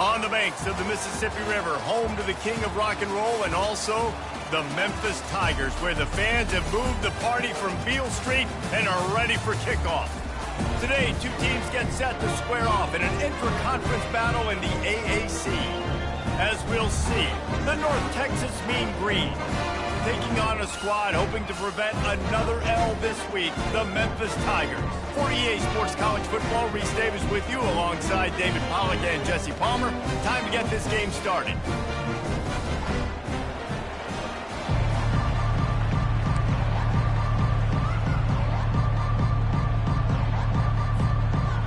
On the banks of the Mississippi River, home to the king of rock and roll and also the Memphis Tigers, where the fans have moved the party from Beale Street and are ready for kickoff. Today, two teams get set to square off in an intra-conference battle in the AAC. As we'll see, the North Texas Mean Green taking on a squad hoping to prevent another L this week, the Memphis Tigers. For EA Sports College Football, Reese Davis with you alongside David Pollack and Jesse Palmer. Time to get this game started.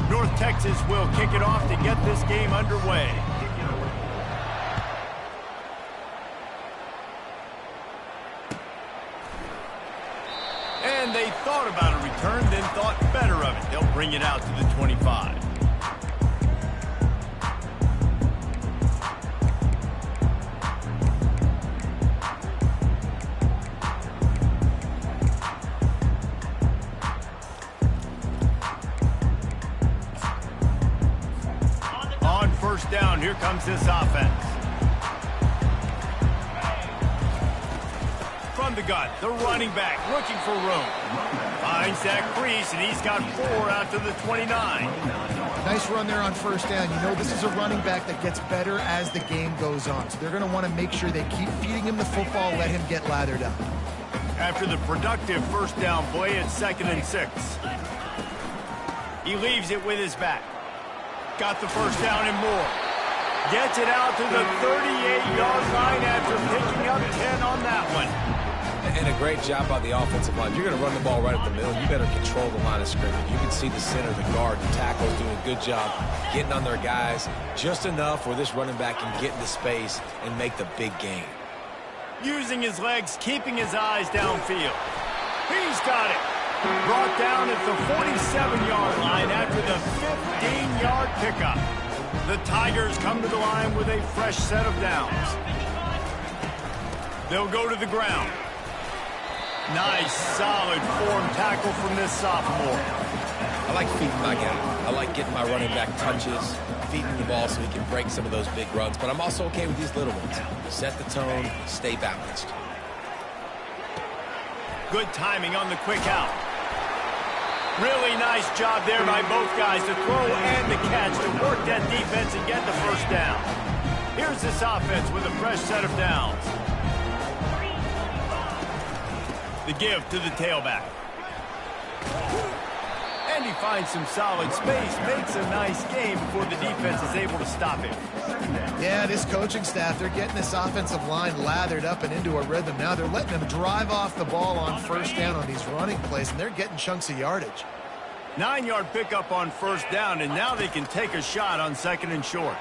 North Texas will kick it off to get this game underway. And they thought about a return, then thought better of it. They'll bring it out to the 25. On first down, here comes this offense. From the gun, the running back looking for room. Finds that crease, and he's got 4 out to the 29. Nice run there on first down. You know, this is a running back that gets better as the game goes on. So they're going to want to make sure they keep feeding him the football, let him get lathered up. After the productive first down play, it's 2nd and 6. He leaves it with his back. Got the first down and more. Gets it out to the 38-yard line after picking up 10 on that one. And a great job by the offensive line. You're going to run the ball right up the middle. You better control the line of scrimmage. You can see the center, the guard, the tackles doing a good job getting on their guys just enough where this running back can get into space and make the big game. Using his legs, keeping his eyes downfield. He's got it. Brought down at the 47-yard line after the 15-yard pickup. The Tigers come to the line with a fresh set of downs. They'll go to the ground. Nice, solid form tackle from this sophomore. I like feeding my guy. I like getting my running back touches, feeding the ball so he can break some of those big runs. But I'm also okay with these little ones. Set the tone, stay balanced. Good timing on the quick out. Really nice job there by both guys to throw and to catch, to work that defense and get the first down. Here's this offense with a fresh set of downs. The give to the tailback. And he finds some solid space, makes a nice game before the defense is able to stop him. Yeah, this coaching staff, they're getting this offensive line lathered up and into a rhythm. Now they're letting them drive off the ball on first down on these running plays, and they're getting chunks of yardage. 9-yard pickup on first down, and now they can take a shot on 2nd and short.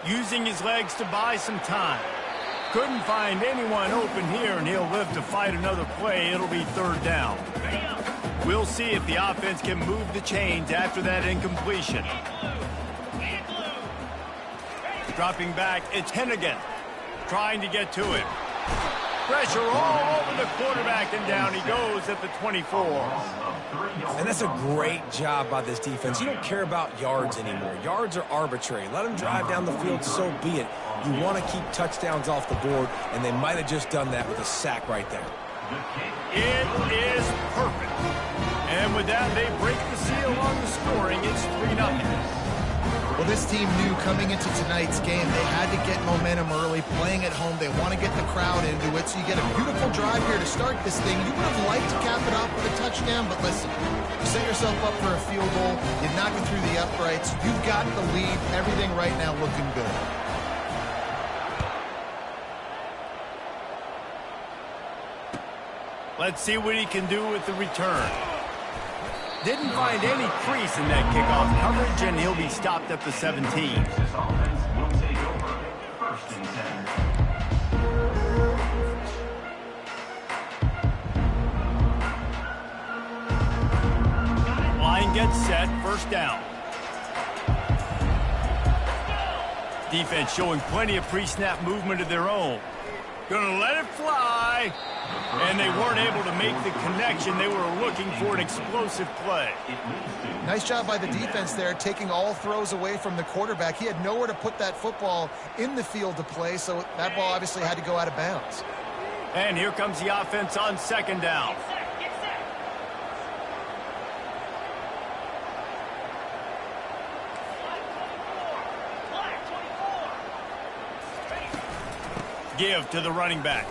Using his legs to buy some time. Couldn't find anyone open here, and he'll live to fight another play. It'll be 3rd down. We'll see if the offense can move the chains after that incompletion. Dropping back, it's Hennigan trying to get to it. Pressure all over the quarterback, and down he goes at the 24. And that's a great job by this defense. You don't care about yards anymore. Yards are arbitrary. Let them drive down the field, so be it. You want to keep touchdowns off the board, and they might have just done that with a sack right there. It is perfect. And with that, they break the seal on the scoring. It's 3-0. Well, this team knew coming into tonight's game they had to get momentum early, playing at home. They want to get the crowd into it, so you get a beautiful drive here to start this thing. You would have liked to cap it off with a touchdown, but listen, you set yourself up for a field goal, you knock it through the uprights, you've got the lead, everything right now looking good. Let's see what he can do with the return. Didn't find any crease in that kickoff coverage, and he'll be stopped at the 17. Line gets set, first down. Defense showing plenty of pre-snap movement of their own. Gonna let it fly. And they weren't able to make the connection. They were looking for an explosive play. Nice job by the defense there, taking all throws away from the quarterback. He had nowhere to put that football in the field to play, so that ball obviously had to go out of bounds. And here comes the offense on second down. Give to the running back.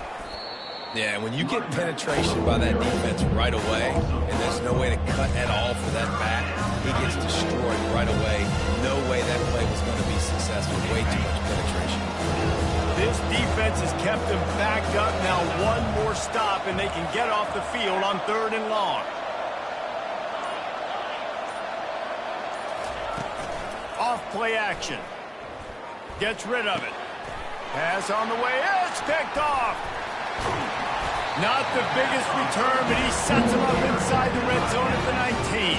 Yeah, when you get penetration by that defense right away, and there's no way to cut at all for that back, he gets destroyed right away. No way that play was going to be successful. Way too much penetration. This defense has kept them backed up. Now one more stop, and they can get off the field on 3rd and long. Off play action. Gets rid of it. Pass on the way. It's picked off. Not the biggest return, but he sets him up inside the red zone at the 19.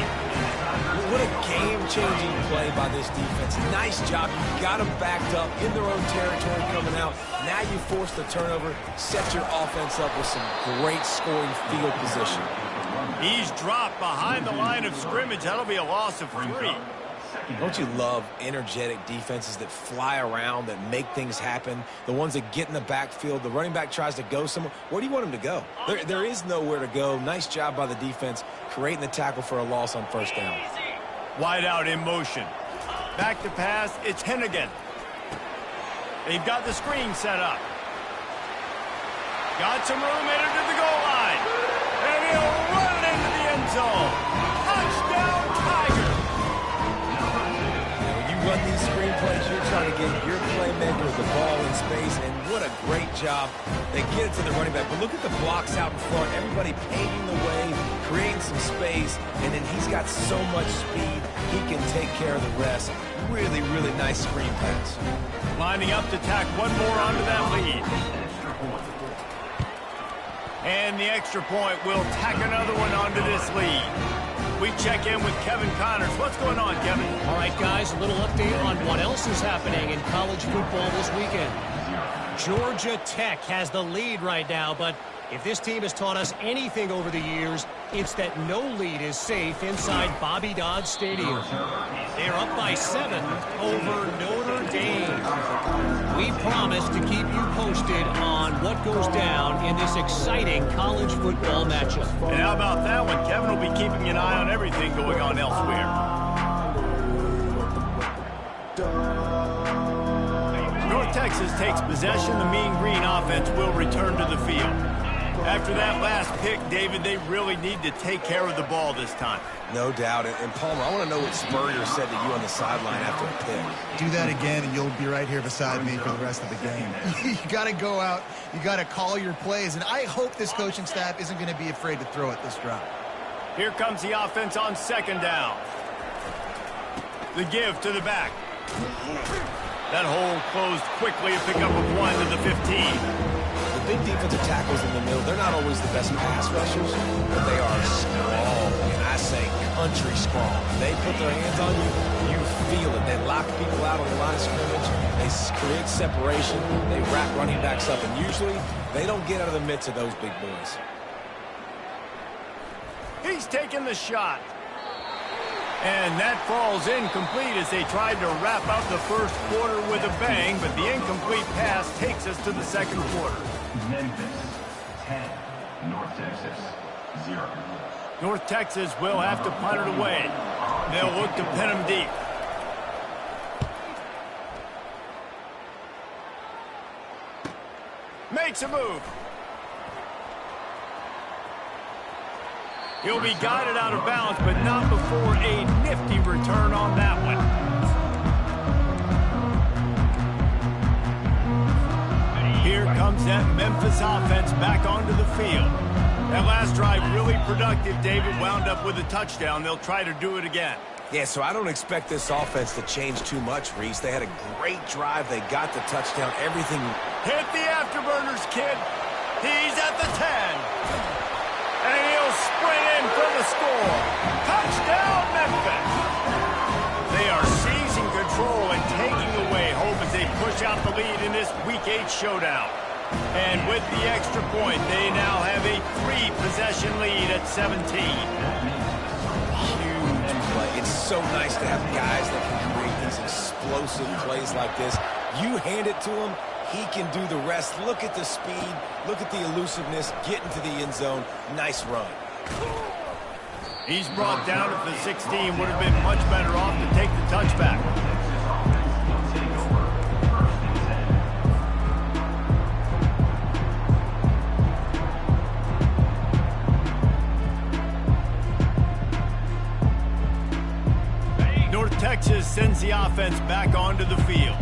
What a game-changing play by this defense. Nice job. You got them backed up in their own territory coming out. Now you force the turnover, set your offense up with some great scoring field position. He's dropped behind the line of scrimmage. That'll be a loss of 3. Don't you love energetic defenses that fly around, that make things happen? The ones that get in the backfield, the running back tries to go somewhere. Where do you want him to go? There is nowhere to go. Nice job by the defense, creating the tackle for a loss on 1st down. Wide out in motion. Back to pass, it's Hennigan. They've got the screen set up. Got some room, headed to the goal line. And he'll run it into the end zone. Touchdown, Tigers! Run these screenplays, you're trying to get your playmakers the ball in space, and what a great job. They get it to the running back, but look at the blocks out in front. Everybody paving the way, creating some space, and then he's got so much speed, he can take care of the rest. Really, really nice screen pass. Lining up to tack one more onto that lead. And the extra point will tack another one onto this lead. We check in with Kevin Connors. What's going on, Kevin? All right, guys, a little update on what else is happening in college football this weekend. Georgia Tech has the lead right now, but if this team has taught us anything over the years, it's that no lead is safe inside Bobby Dodd Stadium. They're up by 7 over Notre Dame. We promise to keep you posted on what goes down in this exciting college football matchup. And how about that one? Kevin will be keeping an eye on everything going on elsewhere. North Texas takes possession. The Mean Green offense will return to the field. After that last pick, David, they really need to take care of the ball this time. No doubt. And Palmer, I want to know what Spurrier said to you on the sideline after a pick. Do that again, and you'll be right here beside me for the rest of the game. You got to go out. You got to call your plays, and I hope this coaching staff isn't going to be afraid to throw it this drive. Here comes the offense on 2nd down. The give to the back. That hole closed quickly, a pickup of 1 to the 15. The big defensive tackles in the middle, they're not always the best pass rushers, but they are strong, and I say country strong. They put their hands on you, you feel it. They lock people out on the line of scrimmage. They create separation. They wrap running backs up, and usually they don't get out of the midst of those big boys. He's taking the shot. And that falls incomplete as they tried to wrap up the first quarter with a bang, but the incomplete pass takes us to the second quarter. Memphis, 10. North Texas, 0. North Texas will have to punt it away. They'll look to pin them deep. Makes a move. He'll be guided out of bounds, but not before a nifty return on that one. Here comes that Memphis offense back onto the field. That last drive really productive. David wound up with a touchdown. They'll try to do it again. Yeah, so I don't expect this offense to change too much, Reese. They had a great drive. They got the touchdown. Everything. Hit the afterburners, kid. He's at the 10. And he'll sprint in for the score. Touchdown, Memphis. They are seizing control and taking away hope as they push out the lead in this Week 8 showdown. And with the extra point, they now have a 3-possession lead at 17. Huge play. It's so nice to have guys that can create these explosive plays like this. You hand it to him, he can do the rest. Look at the speed. Look at the elusiveness. Get into the end zone. Nice run. He's brought down at the 16. Would have been much better off to take the touchback. North Texas sends the offense back onto the field.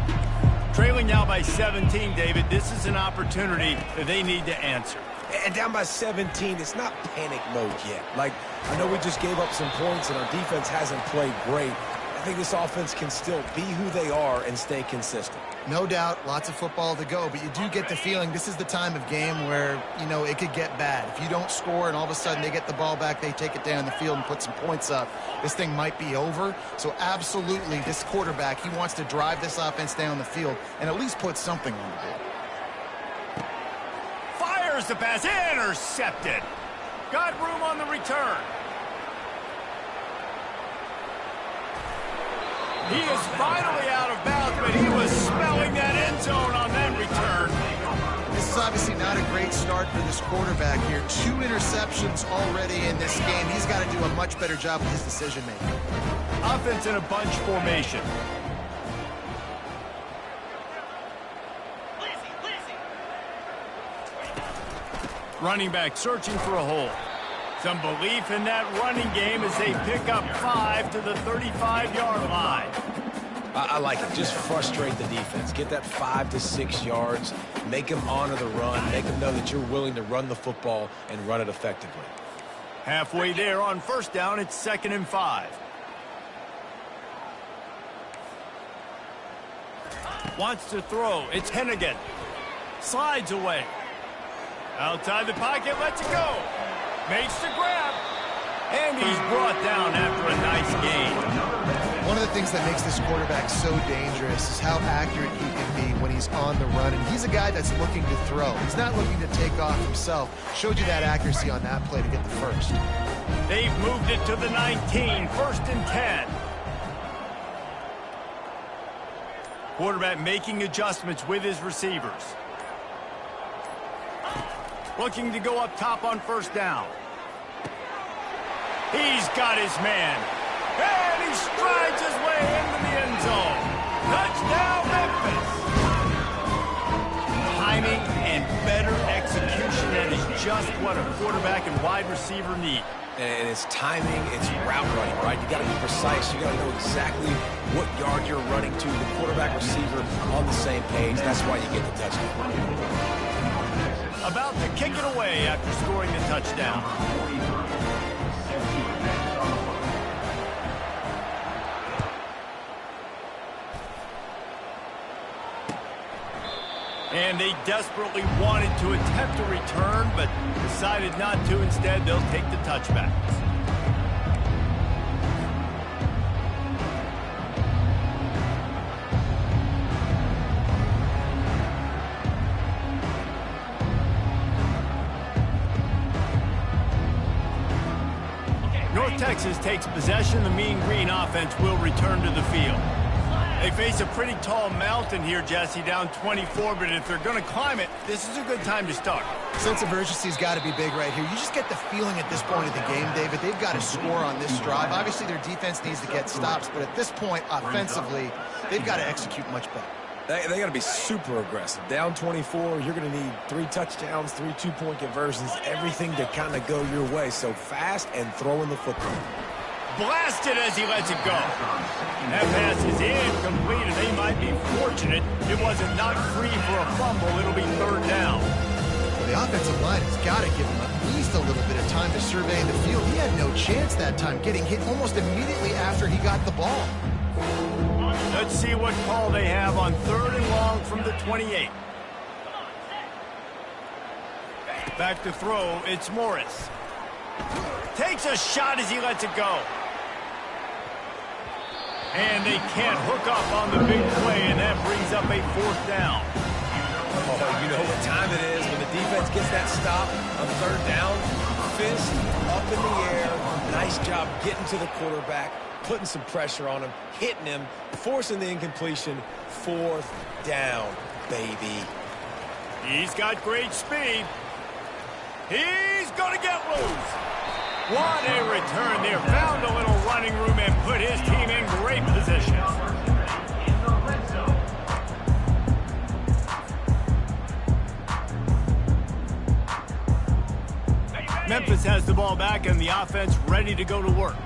Trailing now by 17, David, this is an opportunity that they need to answer. And down by 17, it's not panic mode yet. Like, I know we just gave up some points and our defense hasn't played great. I think this offense can still be who they are and stay consistent. No doubt, lots of football to go, but you do get the feeling this is the time of game where, you know, it could get bad. If you don't score and all of a sudden they get the ball back, they take it down the field and put some points up, this thing might be over. So absolutely, this quarterback, he wants to drive this offense down the field and at least put something on the board. Fires the pass, intercepted. Got room on the return. He is finally out of bounds, but he was smelling that end zone on that return. This is obviously not a great start for this quarterback here. 2 interceptions already in this game. He's got to do a much better job with his decision-making. Offense in a bunch formation. Running back searching for a hole. Some belief in that running game as they pick up 5 to the 35-yard line. I like it. Just frustrate the defense. Get that 5 to 6 yards. Make them honor the run. Make them know that you're willing to run the football and run it effectively. Halfway there on first down, it's 2nd and 5. Wants to throw. It's Hennigan. Slides away. Outside the pocket, lets it go. Makes the grab. And he's brought down after a nice gain. One of the things that makes this quarterback so dangerous is how accurate he can be when he's on the run. And he's a guy that's looking to throw. He's not looking to take off himself. Showed you that accuracy on that play to get the first. They've moved it to the 19, 1st and 10. Quarterback making adjustments with his receivers. Looking to go up top on first down. He's got his man. And he strides his way into the end zone. Touchdown, Memphis. Timing and better execution. That is just what a quarterback and wide receiver need. And it's timing, it's route running, right? You got to be precise. You got to know exactly what yard you're running to. The quarterback receiver on the same page. That's why you get the touchdown. About to kick it away after scoring the touchdown. And they desperately wanted to attempt a return, but decided not to. Instead, they'll take the touchback. North Texas takes possession. The Mean Green offense will return to the field. They face a pretty tall mountain here, Jesse, down 24, but if they're going to climb it, this is a good time to start. Sense of urgency's got to be big right here. You just get the feeling at this point of the game, David, they've got to score on this drive. Obviously, their defense needs to get stops, but at this point, offensively, they've got to execute much better. They got to be super aggressive. Down 24, you're going to need 3 touchdowns, 3 two-point conversions, everything to kind of go your way. So fast and throwing the football. Blasted as he lets it go. That pass is incomplete, and they might be fortunate it wasn't knocked free for a fumble. It'll be 3rd down. Well, the offensive line has got to give him at least a little bit of time to survey the field. He had no chance that time, getting hit almost immediately after he got the ball. Let's see what call they have on 3rd and long from the 28. Back to throw, it's Morris. Takes a shot as he lets it go. And they can't hook up on the big play, and that brings up a 4th down. Oh, you know what time it is when the defense gets that stop on third down. Fist up in the air. Nice job getting to the quarterback, putting some pressure on him, hitting him, forcing the incompletion. Fourth down, baby. He's got great speed. He's going to get loose. What a return there. Found a little running room and put his team in great position. Memphis has the ball back and the offense ready to go to work.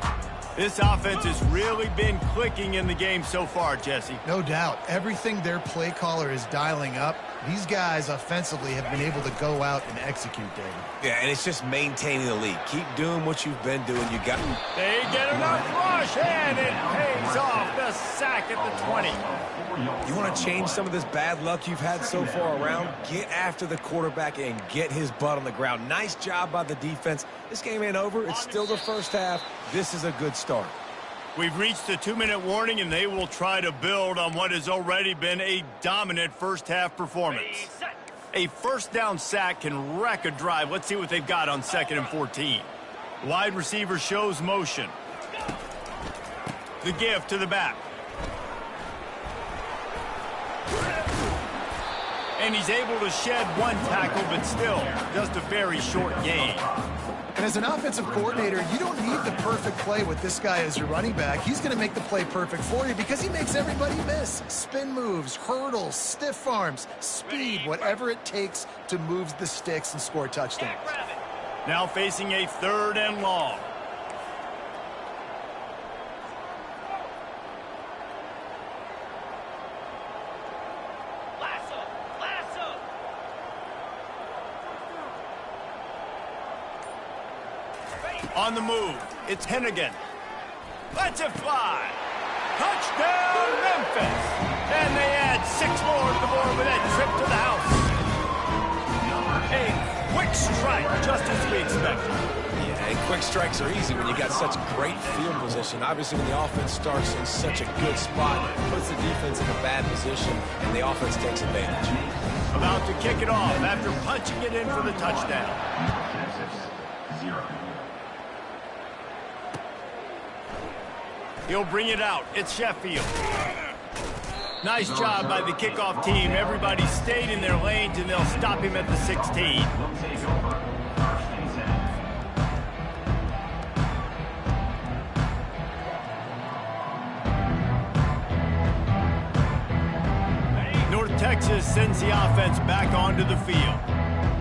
This offense has really been clicking in the game so far, Jesse. No doubt. Everything their play caller is dialing up, these guys offensively have been able to go out and execute, David. Yeah, and it's just maintaining the lead. Keep doing what you've been doing. You got. They get enough rush, and it pays off. The sack at the 20. You want to change some of this bad luck you've had so far around? Get after the quarterback and get his butt on the ground. Nice job by the defense. This game ain't over. It's still the first half. This is a good start. We've reached the 2-minute warning, and they will try to build on what has already been a dominant first-half performance. A first-down sack can wreck a drive. Let's see what they've got on 2nd and 14. Wide receiver shows motion. The give to the back. And he's able to shed one tackle, but still just a very short gain. And as an offensive coordinator, you don't need the perfect play with this guy as your running back. He's going to make the play perfect for you because he makes everybody miss. Spin moves, hurdles, stiff arms, speed, whatever it takes to move the sticks and score touchdowns. Now facing a 3rd and long. On the move, it's Hennigan. Lets it fly. Touchdown, Memphis. And they add 6 more to the board with that trip to the house. A quick strike, just as we expected. Yeah, and quick strikes are easy when you got such great field position. Obviously, when the offense starts in such a good spot, it puts the defense in a bad position, and the offense takes advantage. About to kick it off after punching it in for the touchdown. Texas, 0. He'll bring it out. It's Sheffield. Nice job by the kickoff team. Everybody stayed in their lanes, and they'll stop him at the 16. Will take over. First and 10. North Texas sends the offense back onto the field.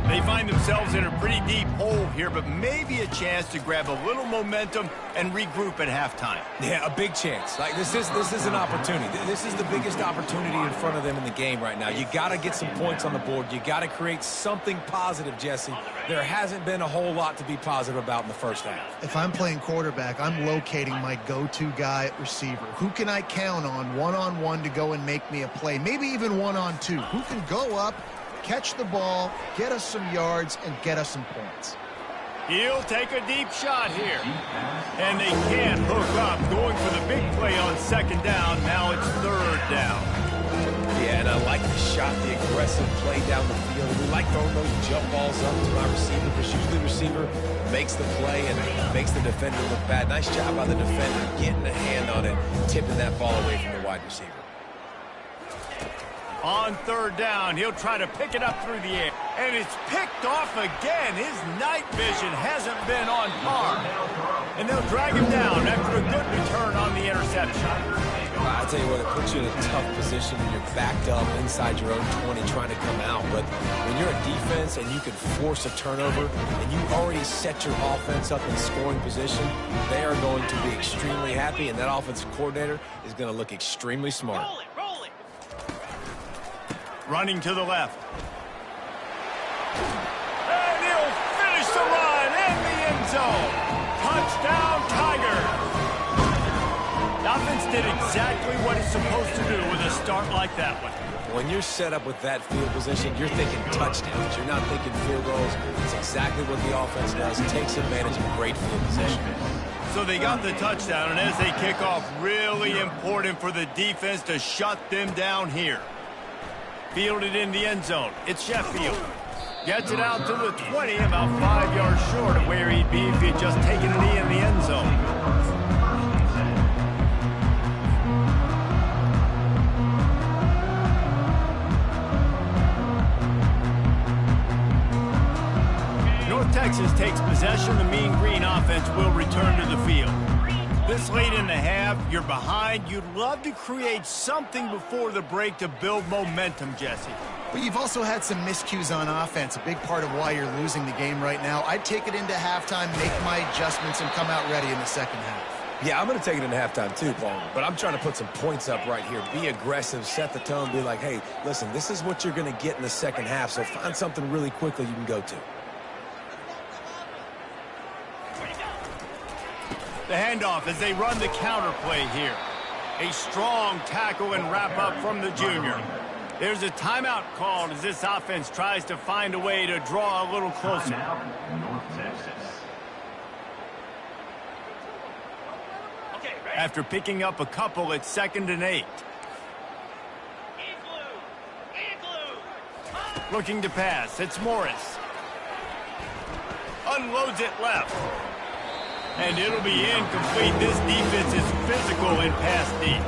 They find themselves in a pretty deep hole here, but maybe a chance to grab a little momentum and regroup at halftime. Yeah, a big chance. Like this is an opportunity. This is the biggest opportunity in front of them in the game right now. You got to get some points on the board. You got to create something positive, Jesse. There hasn't been a whole lot to be positive about in the first half. If I'm playing quarterback, I'm locating my go-to guy at receiver. Who can I count on one-on-one to go and make me a play? Maybe even one-on-two. Who can go up, catch the ball, get us some yards, and get us some points. He'll take a deep shot here. And they can't hook up. Going for the big play on 2nd down. Now it's 3rd down. Yeah, and I like the shot, the aggressive play down the field. We like throwing those jump balls up to my receiver because usually the receiver makes the play and makes the defender look bad. Nice job by the defender getting a hand on it, tipping that ball away from the wide receiver. On 3rd down, he'll try to pick it up through the air. And it's picked off again. His night vision hasn't been on par. And they'll drag him down after a good return on the interception. I tell you what, it puts you in a tough position when you're backed up inside your own 20 trying to come out. But when you're a defense and you can force a turnover and you already set your offense up in scoring position, they are going to be extremely happy, and that offensive coordinator is going to look extremely smart. Running to the left. And he'll finish the run in the end zone. Touchdown, Tigers. The offense did exactly what it's supposed to do with a start like that one. When you're set up with that field position, you're thinking touchdowns. You're not thinking field goals. It's exactly what the offense does. It takes advantage of great field position. So they got the touchdown, and as they kick off, really important for the defense to shut them down here. Fielded in the end zone. It's Sheffield. Gets it out to the 20, about 5 yards short of where he'd be if he'd just taken a knee in the end zone. North Texas takes possession. The Mean Green offense will return to the field. This late in the half, you're behind. You'd love to create something before the break to build momentum, Jesse. But you've also had some miscues on offense, a big part of why you're losing the game right now. I'd take it into halftime, make my adjustments, and come out ready in the second half. Yeah, I'm going to take it into halftime too, Paul. But I'm trying to put some points up right here. Be aggressive, set the tone, be like, hey, listen, this is what you're going to get in the second half, so find something really quickly you can go to. The handoff as they run the counter play here. A strong tackle and wrap up from the junior. There's a timeout called as this offense tries to find a way to draw a little closer. Now, North Texas. After picking up a couple, it's 2nd and 8. Looking to pass. It's Morris. Unloads it left. And it'll be incomplete. This defense is physical in pass deep.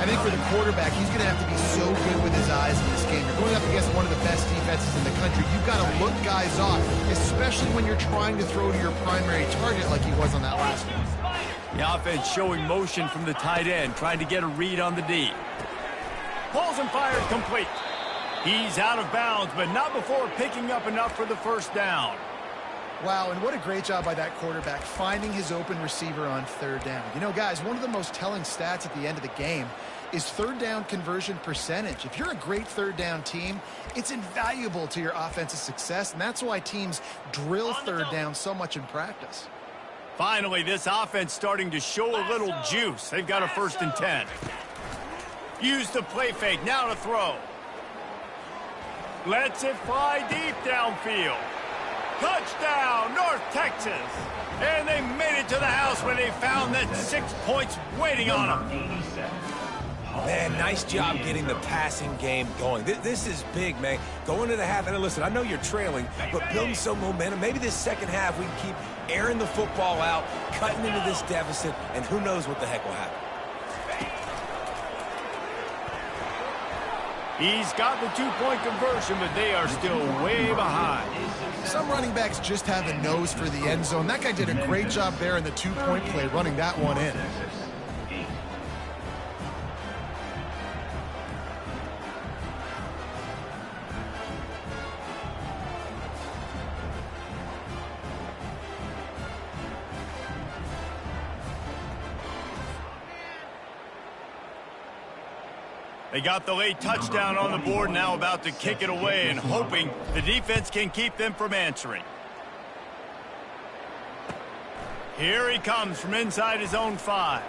I think for the quarterback, he's going to have to be so good with his eyes in this game. You're going up against one of the best defenses in the country. You've got to look guys off, especially when you're trying to throw to your primary target like he was on that last one. The offense showing motion from the tight end, trying to get a read on the D. Pulls and fires complete. He's out of bounds, but not before picking up enough for the first down. Wow, and what a great job by that quarterback, finding his open receiver on 3rd down. You know, guys, one of the most telling stats at the end of the game is 3rd down conversion percentage. If you're a great 3rd down team, it's invaluable to your offensive success, and that's why teams drill 3rd down so much in practice. Finally, this offense starting to show a little juice. They've got a 1st and 10. Use the play fake, now to throw. Lets it fly deep downfield. Touchdown, North Texas. And they made it to the house when they found that 6 points waiting on them. Man, nice job getting the passing game going. This is big, man. Going to the half, and listen, I know you're trailing, but building some momentum. Maybe this second half we can keep airing the football out, cutting into this deficit, and who knows what the heck will happen. He's got the 2-point conversion, but they are still way behind. Some running backs just have a nose for the end zone. That guy did a great job there in the 2-point play, running that one in. They got the late touchdown on the board, now about to kick it away and hoping the defense can keep them from answering. Here he comes from inside his own 5.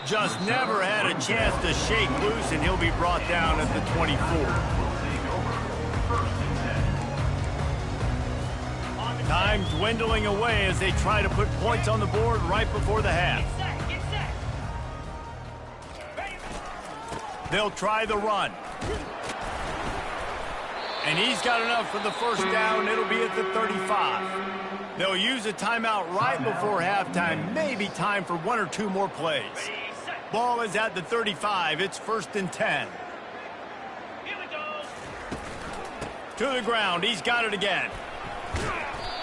Just never had a chance to shake loose, and he'll be brought down at the 24. Time dwindling away as they try to put points on the board right before the half. They'll try the run. And he's got enough for the 1st down. It'll be at the 35. They'll use a timeout right before halftime. Maybe time for 1 or 2 more plays. Ball is at the 35. It's 1st and 10. To the ground. He's got it again.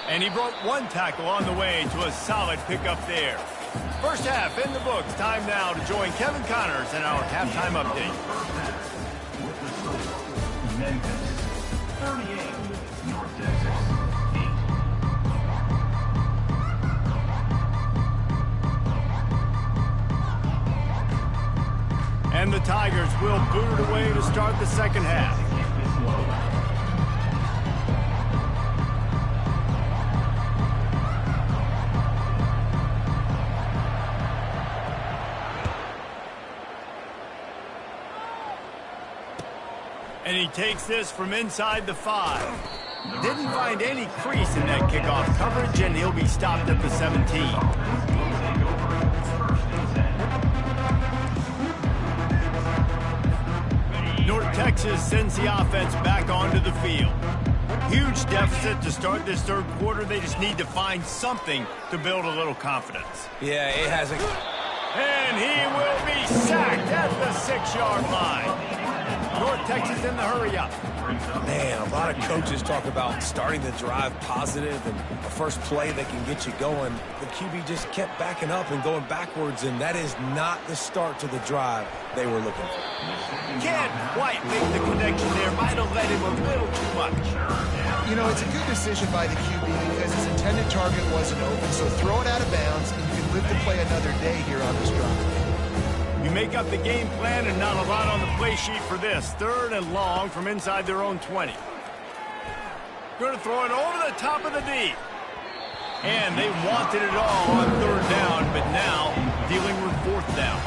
And he broke 1 tackle on the way to a solid pickup there. First half in the books. Time now to join Kevin Connors in our halftime update. Memphis, 38, North Texas, 8. And the Tigers will boot it away to start the second half. And he takes this from inside the 5. Didn't find any crease in that kickoff coverage, and he'll be stopped at the 17. North Texas sends the offense back onto the field. Huge deficit to start this third quarter. They just need to find something to build a little confidence. Yeah, it hasn't. And he will be sacked at the 6-yard line. North Texas in the hurry-up. Man, a lot of coaches talk about starting the drive positive and a first play that can get you going. The QB just kept backing up and going backwards, and that is not the start to the drive they were looking for. Can't quite make the connection there. Might have let him a little too much. You know, it's a good decision by the QB because his intended target wasn't open, so throw it out of bounds, and you can live to play another day here on this drive. You make up the game plan and not a lot on the play sheet for this. 3rd and long from inside their own 20. Going to throw it over the top of the D. And they wanted it all on 3rd down, but now dealing with 4th down.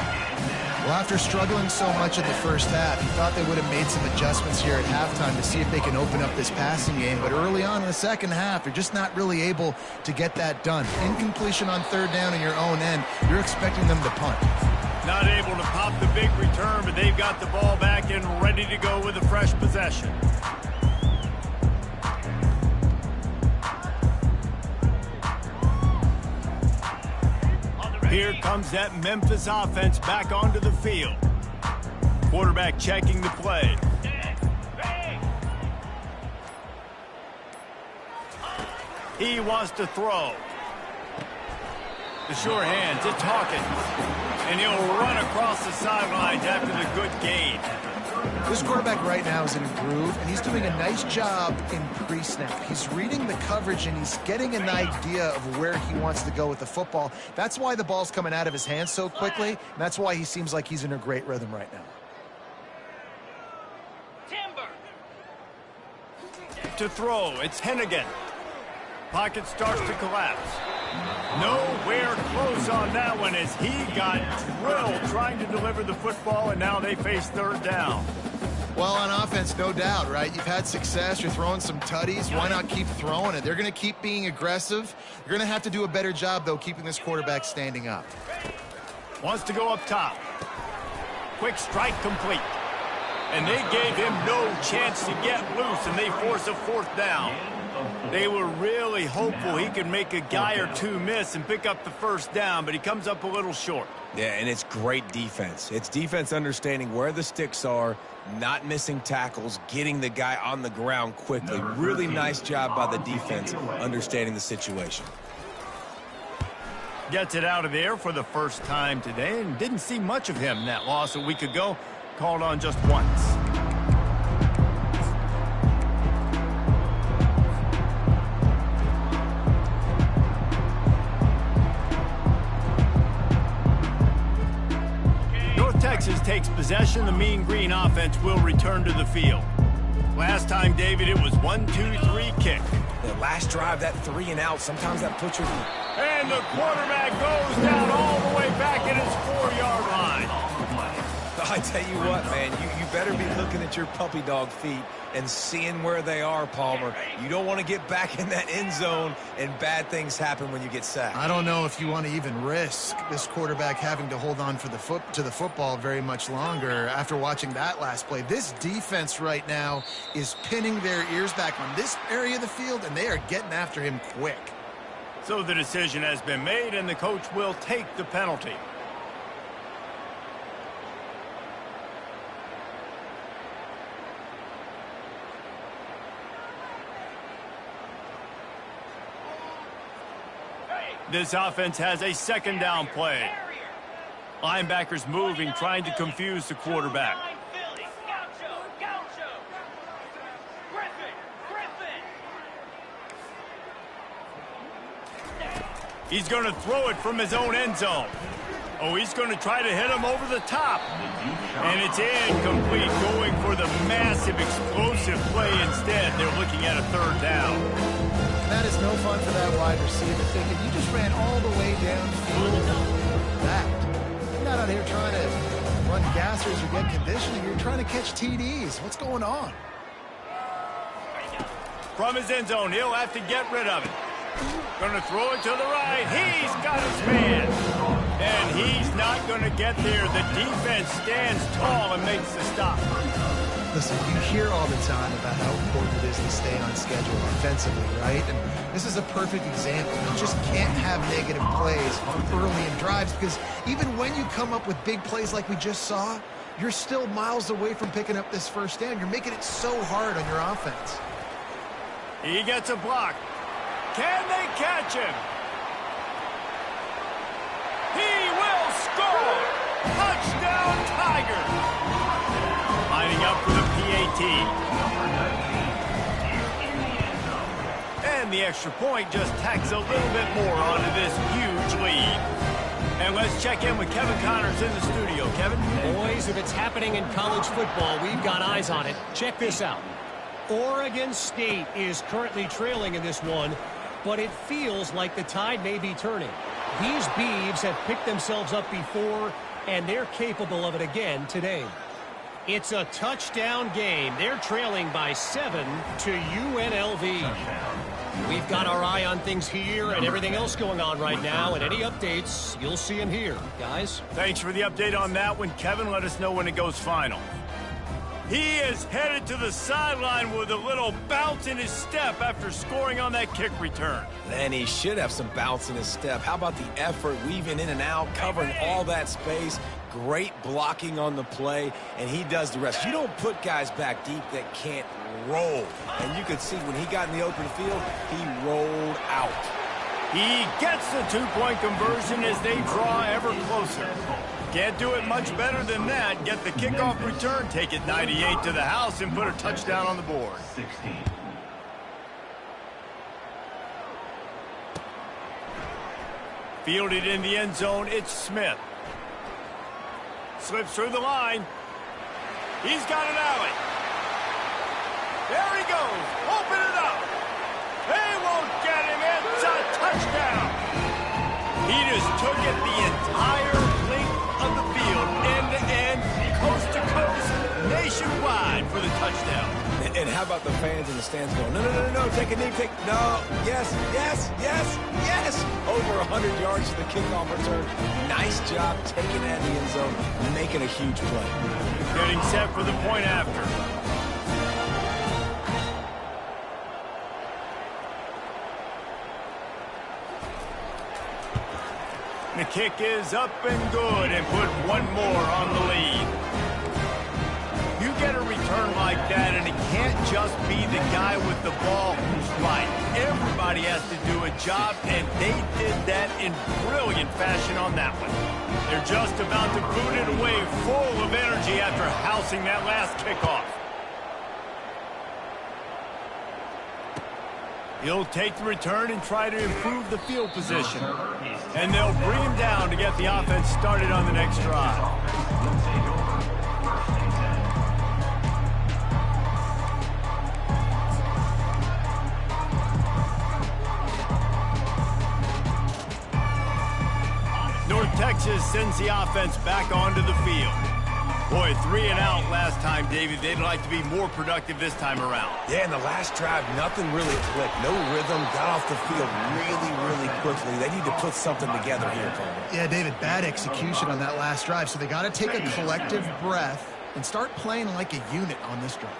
Well, after struggling so much in the first half, you thought they would have made some adjustments here at halftime to see if they can open up this passing game. But early on in the second half, they're just not really able to get that done. Incompletion on 3rd down in your own end, you're expecting them to punt. Not able to pop the big return, but they've got the ball back and ready to go with a fresh possession. Here comes that Memphis offense back onto the field. Quarterback checking the play. He wants to throw. The sure hands, it's Hawkins. And he'll run across the sidelines after the good gain. This quarterback right now is in a groove, and he's doing a nice job in pre-snap. He's reading the coverage, and he's getting an idea of where he wants to go with the football. That's why the ball's coming out of his hands so quickly, and that's why he seems like he's in a great rhythm right now. To throw, it's Hennigan. Pocket starts to collapse. Nowhere close on that one as he got drilled trying to deliver the football, and now they face 3rd down. Well, on offense, no doubt, right? You've had success. You're throwing some tutties. Why not keep throwing it? They're going to keep being aggressive. You're going to have to do a better job, though, keeping this quarterback standing up. Wants to go up top. Quick strike complete. And they gave him no chance to get loose, and they force a 4th down. They were really hopeful he could make a guy or two miss and pick up the 1st down, but he comes up a little short. Yeah, and it's great defense. It's defense understanding where the sticks are, not missing tackles, getting the guy on the ground quickly. Really nice job by the defense understanding the situation. Gets it out of there for the first time today and didn't see much of him that loss a week ago. Called on just once. Texas takes possession. The Mean Green offense will return to the field. Last time, David, it was 1-2-3 kick. The last drive, that 3 and out, sometimes that puts you... And the quarterback goes down all the way back at his 4-yard line. I tell you what, man, you better be looking at your puppy dog feet and seeing where they are, Palmer. You don't want to get back in that end zone and bad things happen when you get sacked. I don't know if you want to even risk this quarterback having to hold on for the football very much longer after watching that last play. This defense right now is pinning their ears back on this area of the field, and they are getting after him quick. So the decision has been made, and the coach will take the penalty. This offense has a 2nd down play. Linebackers moving, trying to confuse the quarterback. He's going to throw it from his own end zone. Oh, he's going to try to hit him over the top. And it's incomplete, going for the massive explosive play instead. They're looking at a 3rd down. That is no fun for that wide receiver, thinking you just ran all the way downfield. That. You're not out here trying to run gassers or get conditioning. You're trying to catch TDs. What's going on? From his end zone, he'll have to get rid of it. Going to throw it to the right. He's got his man. And he's not going to get there. The defense stands tall and makes the stop. Listen, you hear all the time about how important it is to stay on schedule offensively, right? And this is a perfect example. You just can't have negative plays early in drives because even when you come up with big plays like we just saw, you're still miles away from picking up this first down. You're making it so hard on your offense. He gets a block. Can they catch him? He will score! Touchdown, Tigers! Lining up for the PAT. And the extra point just tacks a little bit more onto this huge lead. And let's check in with Kevin Connors in the studio. Kevin? Boys, if it's happening in college football, we've got eyes on it. Check this out. Oregon State is currently trailing in this one, but it feels like the tide may be turning. These Beavs have picked themselves up before, and they're capable of it again today. It's a touchdown game. They're trailing by 7 to UNLV. We've got our eye on things here and everything else going on right now, and any updates, you'll see them here. Guys? Thanks for the update on that one, Kevin. Let us know when it goes final. He is headed to the sideline with a little bounce in his step after scoring on that kick return. And he should have some bounce in his step. How about the effort, weaving in and out, covering all that space? Great blocking on the play, and he does the rest. You don't put guys back deep that can't roll. And you could see when he got in the open field, he rolled out. He gets the two-point conversion as they draw ever closer. Can't do it much better than that. Get the kickoff return, take it 98 to the house, and put a touchdown on the board. 16. Fielded in the end zone, it's Smith. Slips through the line. He's got an alley. There he goes. Open it up. They won't get him. It's a touchdown. He just took it the entire length of the field, end to end, coast to coast, nationwide for the touchdown. And how about the fans in the stands going, no, no, no, no, take a knee, no, yes, yes, yes, yes. Over 100 yards to the kickoff return. Nice job taking that in the end zone, making a huge play. Getting set for the point after. The kick is up and good and put one more on the lead. You get a return like that, and it can't just be the guy with the ball who's right. Everybody has to do a job, and they did that in brilliant fashion on that one. They're just about to boot it away full of energy after housing that last kickoff. He'll take the return and try to improve the field position. And they'll bring him down to get the offense started on the next drive. North Texas sends the offense back onto the field. Boy, 3 and out last time, David. They'd like to be more productive this time around. Yeah, in the last drive, nothing really clicked. No rhythm, got off the field really, really quickly. They need to put something together here, Coleman. Yeah, David, bad execution on that last drive, so they got to take a collective breath and start playing like a unit on this drive.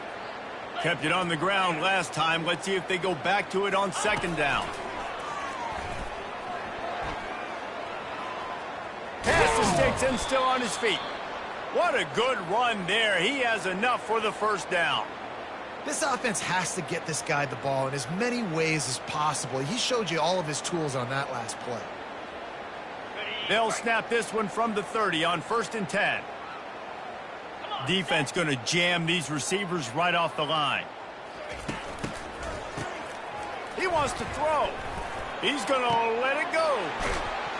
Kept it on the ground last time. Let's see if they go back to it on second down. Pass the sticks and still on his feet. What a good run there. He has enough for the first down. This offense has to get this guy the ball in as many ways as possible. He showed you all of his tools on that last play. They'll snap this one from the 30 on 1st and 10. Defense going to jam these receivers right off the line. He wants to throw. He's going to let it go.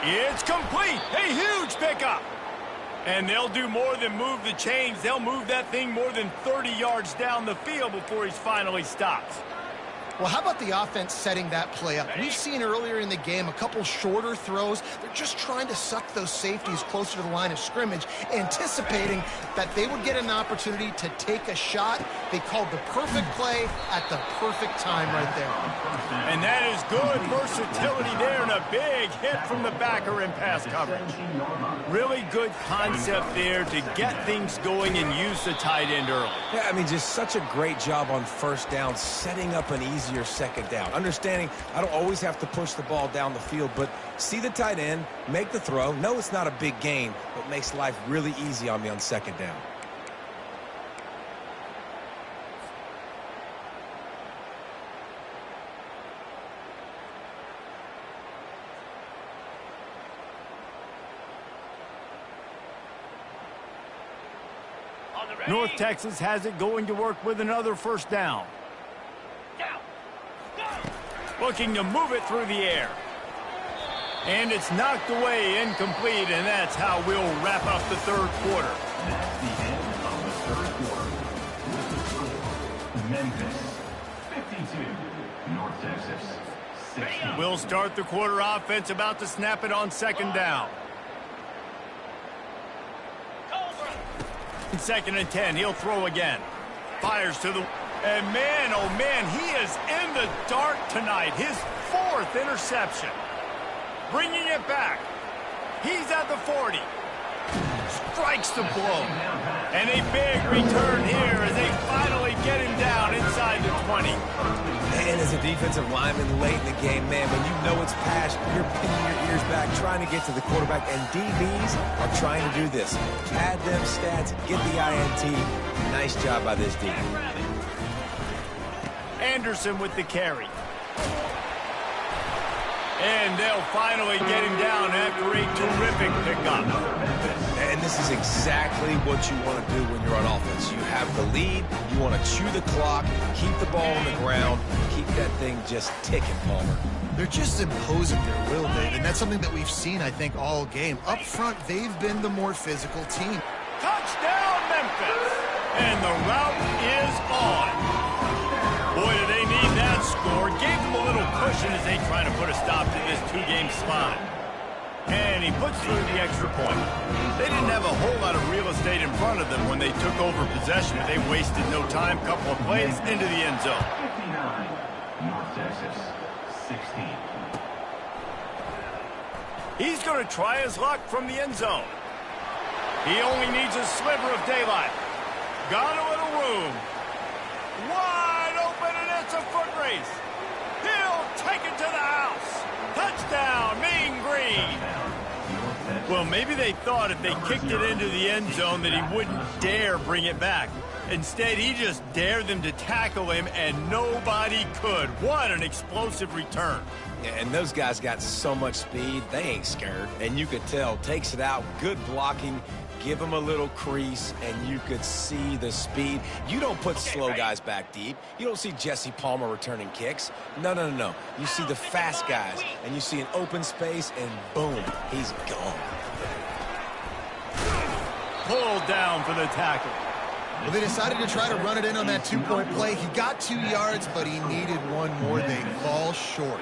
It's complete. A huge pickup. And they'll do more than move the chains. They'll move that thing more than 30 yards down the field before he's finally stopped. Well, how about the offense setting that play up? We've seen earlier in the game a couple shorter throws. They're just trying to suck those safeties closer to the line of scrimmage, anticipating that they would get an opportunity to take a shot. They called the perfect play at the perfect time right there. And that is good versatility there, and a big hit from the backer in pass coverage. Really good concept there to get things going and use the tight end early. Yeah, I mean, just such a great job on first down, setting up an easier second down. Understanding I don't always have to push the ball down the field, but see the tight end, make the throw. No, it's not a big gain, but makes life really easy on me on second down. North Texas has it going to work with another first down. Looking to move it through the air. And it's knocked away, incomplete, and that's how we'll wrap up the third quarter. That's the end of the third quarter. With the score, Memphis 52, North Texas 60. We'll start the quarter offense, about to snap it on second down. Second and 10, he'll throw again. Fires to the... And man, oh man, he is in the dark tonight. His fourth interception. Bringing it back. He's at the 40. Strikes the blow. And a big return here as they finally get him down inside the 20. And as a defensive lineman late in the game, man, when you know it's past, you're pinning your ears back, trying to get to the quarterback, and DBs are trying to do this. Pad them stats, get the INT. Nice job by this D. Anderson with the carry. And they'll finally get him down after a terrific pickup. And this is exactly what you want to do when you're on offense. You have the lead, you want to chew the clock, keep the ball on the ground, keep that thing just ticking, Palmer. They're just imposing their will, Dave, and that's something that we've seen, I think, all game. Up front, they've been the more physical team. Touchdown, Memphis! And the route is on. Boy, do they need that score. Gave them a little cushion as they try to put a stop to this two-game slide. And he puts through the extra point. They didn't have a whole lot of real estate in front of them when they took over possession, but they wasted no time. Couple of plays into the end zone. 59, North Texas 16. He's going to try his luck from the end zone. He only needs a sliver of daylight. Got a little room. Wide open, and it's a foot race. He'll take it to the house. Touchdown, Mean Green. Well, maybe they thought if they kicked it into the end zone that he wouldn't dare bring it back. Instead, he just dared them to tackle him, and nobody could. What an explosive return. Yeah, and those guys got so much speed, they ain't scared. And you could tell, takes it out, good blocking, give him a little crease, and you could see the speed. You don't put slow guys back deep. You don't see Jesse Palmer returning kicks. No, no, no, no. You see the fast guys, and you see an open space, and boom, he's gone. Pulled down for the tackle. Well, they decided to try to run it in on that two-point play. He got 2 yards, but he needed one more. They fall short.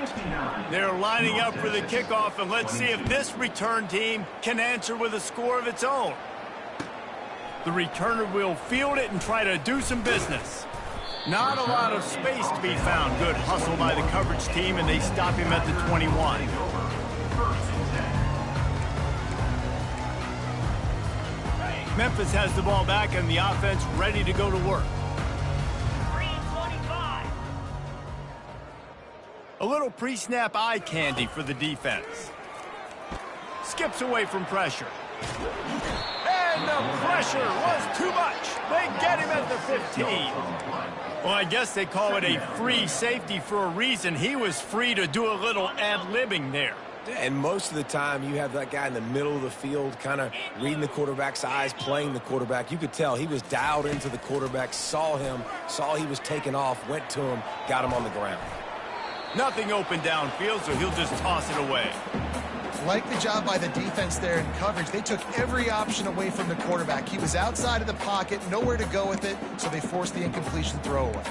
They're lining up for the kickoff, and let's see if this return team can answer with a score of its own. The returner will field it and try to do some business. Not a lot of space to be found. Good hustle by the coverage team, and they stop him at the 21. Memphis has the ball back, and the offense ready to go to work. A little pre-snap eye candy for the defense. Skips away from pressure. And the pressure was too much. They get him at the 15. Well, I guess they call it a free safety for a reason. He was free to do a little ad-libbing there. And most of the time, you have that guy in the middle of the field kind of reading the quarterback's eyes, playing the quarterback. You could tell he was dialed into the quarterback, saw him, saw he was taking off, went to him, got him on the ground. Nothing open downfield, so he'll just toss it away. Like the job by the defense there in coverage. They took every option away from the quarterback. He was outside of the pocket, nowhere to go with it, so they forced the incompletion throwaway.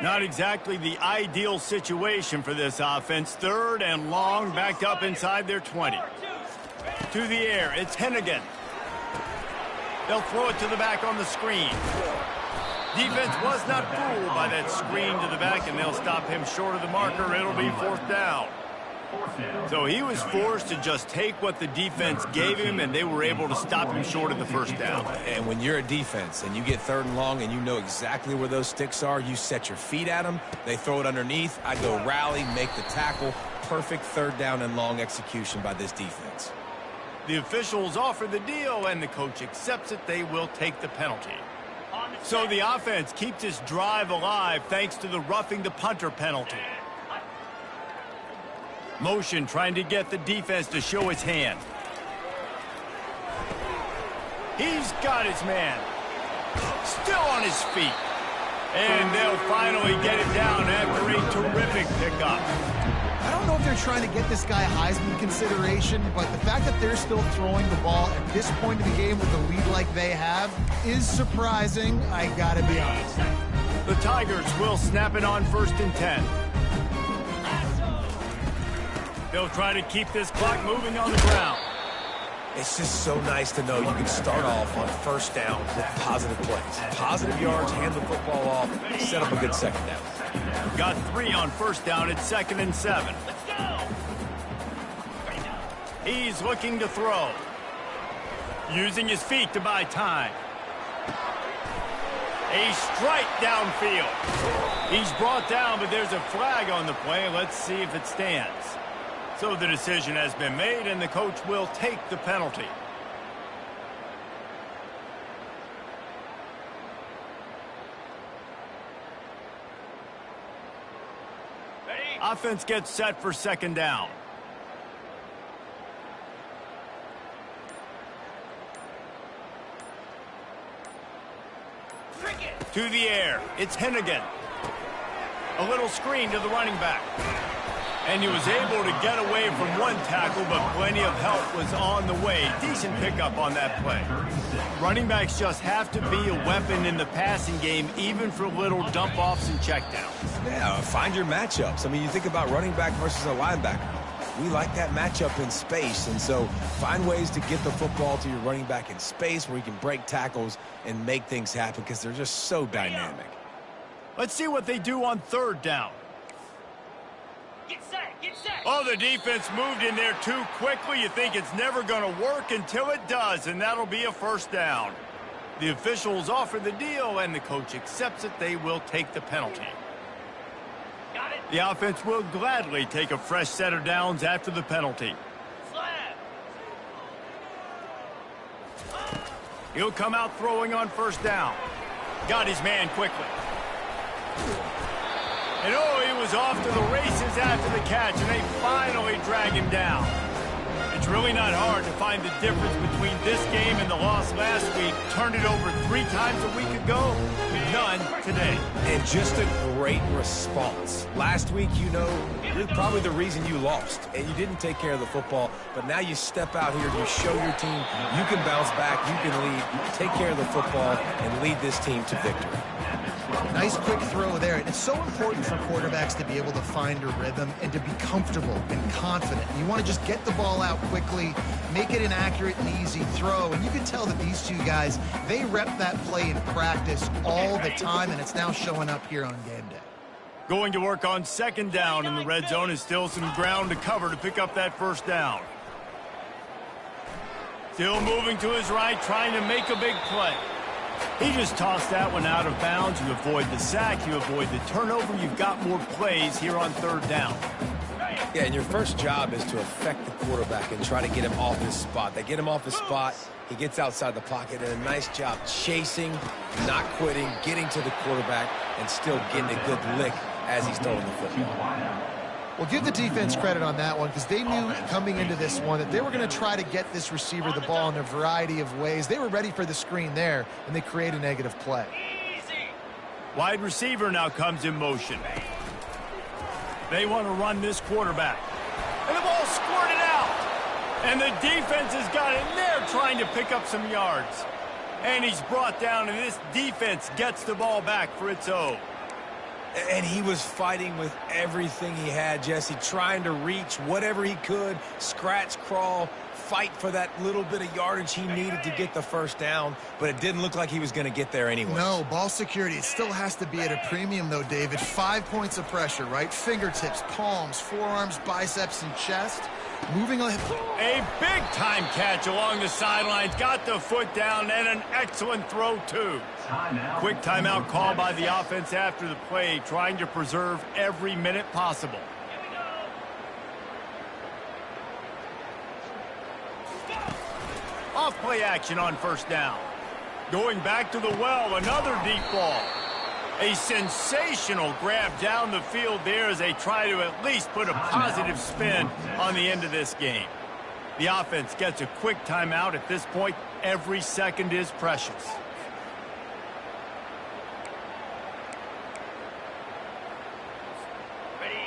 Not exactly the ideal situation for this offense. 3rd and long, backed up inside their 20. To the air, it's Hennigan. They'll throw it to the back on the screen. Defense was not fooled by that screen to the back, and they'll stop him short of the marker. It'll be 4th down. So he was forced to just take what the defense gave him, and they were able to stop him short of the 1st down. And when you're a defense and you get 3rd and long and you know exactly where those sticks are, you set your feet at them, they throw it underneath, I go rally, make the tackle. Perfect 3rd down and long execution by this defense. The officials offer the deal, and the coach accepts it. They will take the penalty. So the offense keeps this drive alive thanks to the roughing the punter penalty. Motion trying to get the defense to show its hand. He's got his man. Still on his feet. And they'll finally get it down after a terrific pickup. I don't know if they're trying to get this guy Heisman consideration, but the fact that they're still throwing the ball at this point in the game with a lead like they have is surprising, I gotta be honest. The Tigers will snap it on 1st and 10. They'll try to keep this clock moving on the ground. It's just so nice to know you can start off on 1st down with positive plays. Positive yards, hand the football off, set up a good 2nd down. Got 3 on 1st down at 2nd and 7. He's looking to throw. Using his feet to buy time. A strike downfield. He's brought down, but there's a flag on the play. Let's see if it stands. So the decision has been made, and the coach will take the penalty. Offense gets set for 2nd down. To the air, it's Hennigan. A little screen to the running back. And he was able to get away from one tackle, but plenty of help was on the way. Decent pickup on that play. Running backs just have to be a weapon in the passing game, even for little dump-offs and checkdowns. Yeah, find your matchups. I mean, you think about running back versus a linebacker. We like that matchup in space, and so find ways to get the football to your running back in space where he can break tackles and make things happen because they're just so dynamic. Let's see what they do on 3rd down. Get set, get set. Oh, the defense moved in there too quickly. You think it's never going to work until it does, and that'll be a 1st down. The officials offer the deal, and the coach accepts it. They will take the penalty. Got it. The offense will gladly take a fresh set of downs after the penalty. Slap. He'll come out throwing on 1st down. Got his man quickly. And oh, he was off to the races after the catch, and they finally drag him down. It's really not hard to find the difference between this game and the loss last week. Turned it over 3 times a week ago, none today. And just a great response. Last week, you know, you're probably the reason you lost, and you didn't take care of the football, but now you step out here, you show your team you can bounce back, you can lead, take care of the football, and lead this team to victory. Nice quick throw there. And it's so important for quarterbacks to be able to find a rhythm and to be comfortable and confident. You want to just get the ball out quickly, make it an accurate and easy throw. And you can tell that these 2 guys, they rep that play in practice all the time, and it's now showing up here on game day. Going to work on 2nd down in the red zone is still some ground to cover to pick up that 1st down. Still moving to his right, trying to make a big play. He just tossed that one out of bounds. You avoid the sack, you avoid the turnover. You've got more plays here on 3rd down. Yeah, and your first job is to affect the quarterback and try to get him off his spot. They get him off his spot, he gets outside the pocket, and a nice job chasing, not quitting, getting to the quarterback, and still getting a good lick as he's throwing the football. Well, give the defense credit on that one because they knew coming into this one that they were going to try to get this receiver the ball in a variety of ways. They were ready for the screen there, and they create a negative play. Wide receiver now comes in motion. They want to run this quarterback. And the ball squirted out. And the defense has got in there trying to pick up some yards. And he's brought down, and this defense gets the ball back for its own. And he was fighting with everything he had, Jesse, trying to reach whatever he could, scratch, crawl, fight for that little bit of yardage he needed to get the first down, but it didn't look like he was going to get there anyway. No, ball security, it still has to be at a premium, though, David. 5 points of pressure, right? Fingertips, palms, forearms, biceps, and chest. Moving on. A big-time catch along the sidelines. Got the foot down and an excellent throw, too. Quick timeout call by the offense after the play, trying to preserve every minute possible. Off play action on first down. Going back to the well, another deep ball. A sensational grab down the field there as they try to at least put a positive spin on the end of this game. The offense gets a quick timeout at this point. Every second is precious.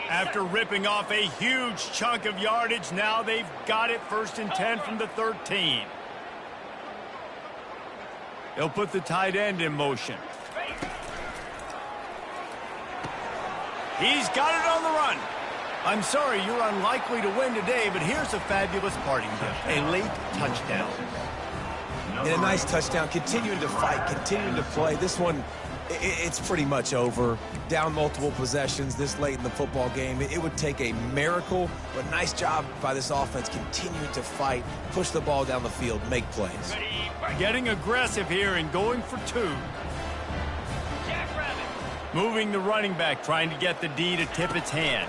After ripping off a huge chunk of yardage, now they've got it 1st and 10 from the 13. They'll put the tight end in motion. He's got it on the run. I'm sorry, you're unlikely to win today, but here's a fabulous parting gift. A late touchdown. And a nice touchdown, continuing to fight, continuing to play. This one, it's pretty much over. Down multiple possessions this late in the football game. It would take a miracle, but nice job by this offense continuing to fight, push the ball down the field, make plays. Getting aggressive here and going for 2. Moving the running back, trying to get the D to tip its hand.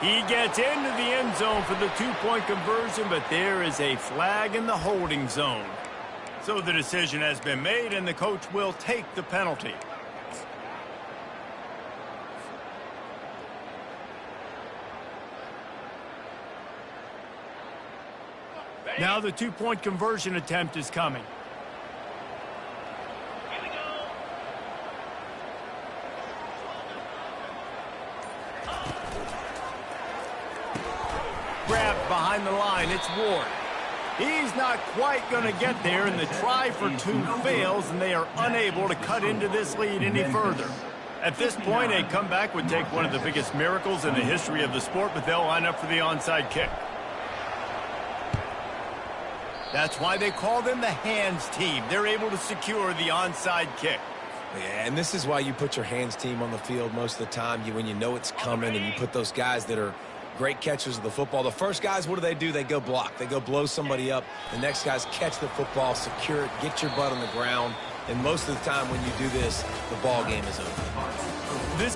He gets into the end zone for the 2-point conversion, but there is a flag in the holding zone. So the decision has been made, and the coach will take the penalty. Now the 2-point conversion attempt is coming. Grabbed behind the line, it's Ward. He's not quite going to get there, and the try for 2 fails, and they are unable to cut into this lead any further. At this point, a comeback would take one of the biggest miracles in the history of the sport, but they'll line up for the onside kick. That's why they call them the hands team. They're able to secure the onside kick. Yeah, and this is why you put your hands team on the field most of the time. When you know it's coming, and you put those guys that are great catchers of the football. The first guys, what do? They go block. They go blow somebody up. The next guys catch the football, secure it, get your butt on the ground. And most of the time when you do this, the ball game is over. This